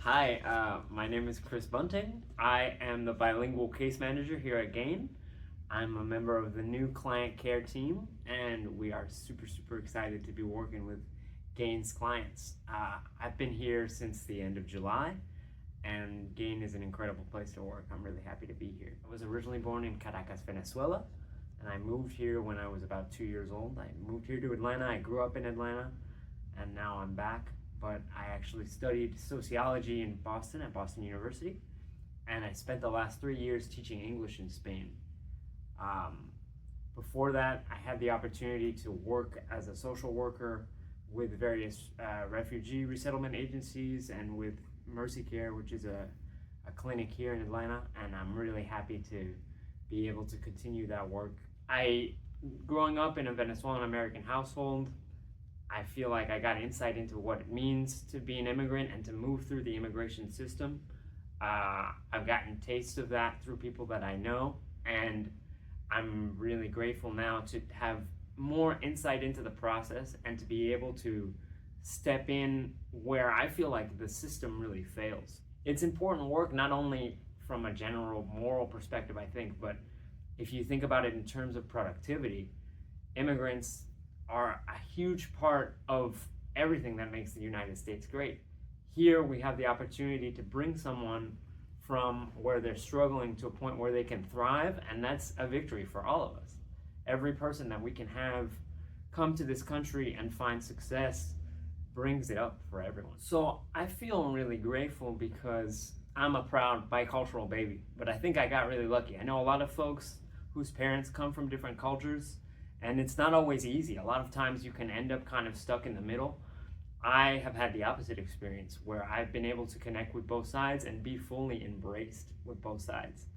Hi, my name is Chris Bunting. I am the Bilingual Case Manager here at Gain. I'm a member of the new client care team, and we are super excited to be working with Gain's clients. I've been here since the end of July, and Gain is an incredible place to work. I'm really happy to be here. I was originally born in Caracas, Venezuela, and I moved here when I was about 2 years old. I moved here to Atlanta. I grew up in Atlanta, and now I'm back. But I actually studied sociology in Boston at Boston University, and I spent the last 3 years teaching English in Spain. Before that, I had the opportunity to work as a social worker with various refugee resettlement agencies and with Mercy Care, which is a clinic here in Atlanta, and I'm really happy to be able to continue that work. Growing up in a Venezuelan American household, I feel like I got insight into what it means to be an immigrant and to move through the immigration system. I've gotten taste of that through people that I know, and I'm really grateful now to have more insight into the process and to be able to step in where I feel like the system really fails. It's important work not only from a general moral perspective, I think, but if you think about it in terms of productivity, immigrants are a huge part of everything that makes the United States great. Here we have the opportunity to bring someone from where they're struggling to a point where they can thrive, and that's a victory for all of us. Every person that we can have come to this country and find success brings it up for everyone. So I feel really grateful because I'm a proud bicultural baby, but I think I got really lucky. I know a lot of folks whose parents come from different cultures, and it's not always easy. A lot of times you can end up kind of stuck in the middle. I have had the opposite experience where I've been able to connect with both sides and be fully embraced with both sides.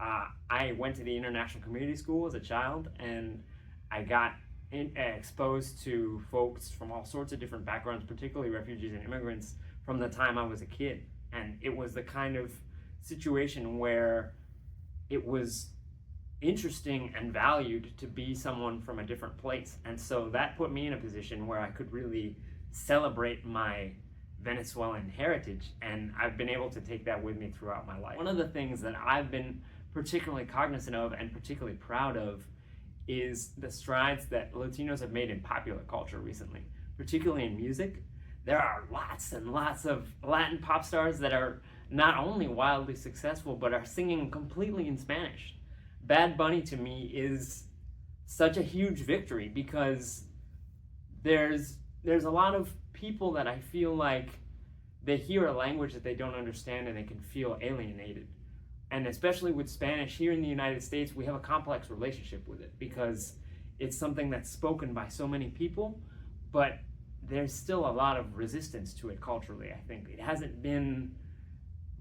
I went to the international community school as a child, and I got exposed to folks from all sorts of different backgrounds, particularly refugees and immigrants, from the time I was a kid. And it was the kind of situation where it was interesting and valued to be someone from a different place. And so that put me in a position where I could really celebrate my Venezuelan heritage, and I've been able to take that with me throughout my life. One of the things that I've been particularly cognizant of and particularly proud of is the strides that Latinos have made in popular culture recently, particularly in music. There are lots and lots of Latin pop stars that are not only wildly successful, but are singing completely in Spanish. Bad Bunny to me is such a huge victory because there's a lot of people that I feel like they hear a language that they don't understand and they can feel alienated. And especially with Spanish here in the United States, we have a complex relationship with it because it's something that's spoken by so many people, but there's still a lot of resistance to it culturally, I think. It hasn't been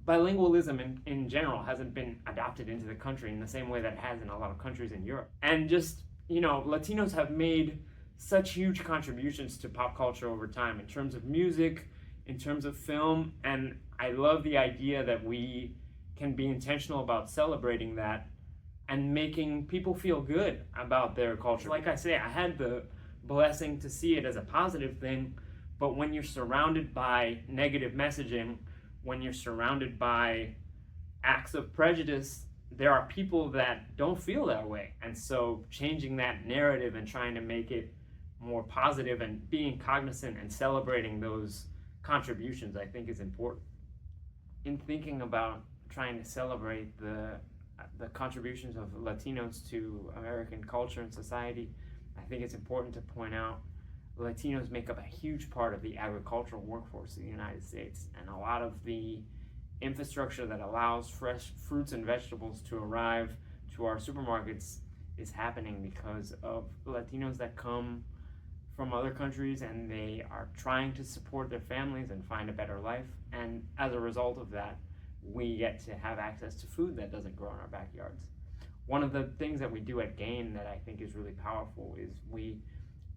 bilingualism in general hasn't been adopted into the country in the same way that it has in a lot of countries in Europe. And just, Latinos have made such huge contributions to pop culture over time in terms of music, in terms of film, and I love the idea that we can be intentional about celebrating that and making people feel good about their culture. Like I say, I had the blessing to see it as a positive thing, but when you're surrounded by negative messaging, when you're surrounded by acts of prejudice, there are people that don't feel that way. And so changing that narrative and trying to make it more positive and being cognizant and celebrating those contributions, I think is important. In thinking about trying to celebrate the contributions of Latinos to American culture and society, I think it's important to point out Latinos make up a huge part of the agricultural workforce in the United States, and a lot of the infrastructure that allows fresh fruits and vegetables to arrive to our supermarkets is happening because of Latinos that come from other countries, and they are trying to support their families and find a better life, and as a result of that, we get to have access to food that doesn't grow in our backyards. One of the things that we do at Gain that I think is really powerful is we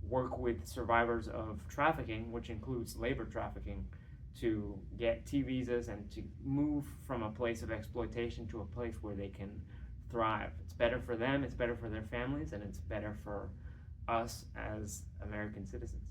work with survivors of trafficking, which includes labor trafficking, to get T visas and to move from a place of exploitation to a place where they can thrive. It's better for them, it's better for their families, and it's better for us as American citizens.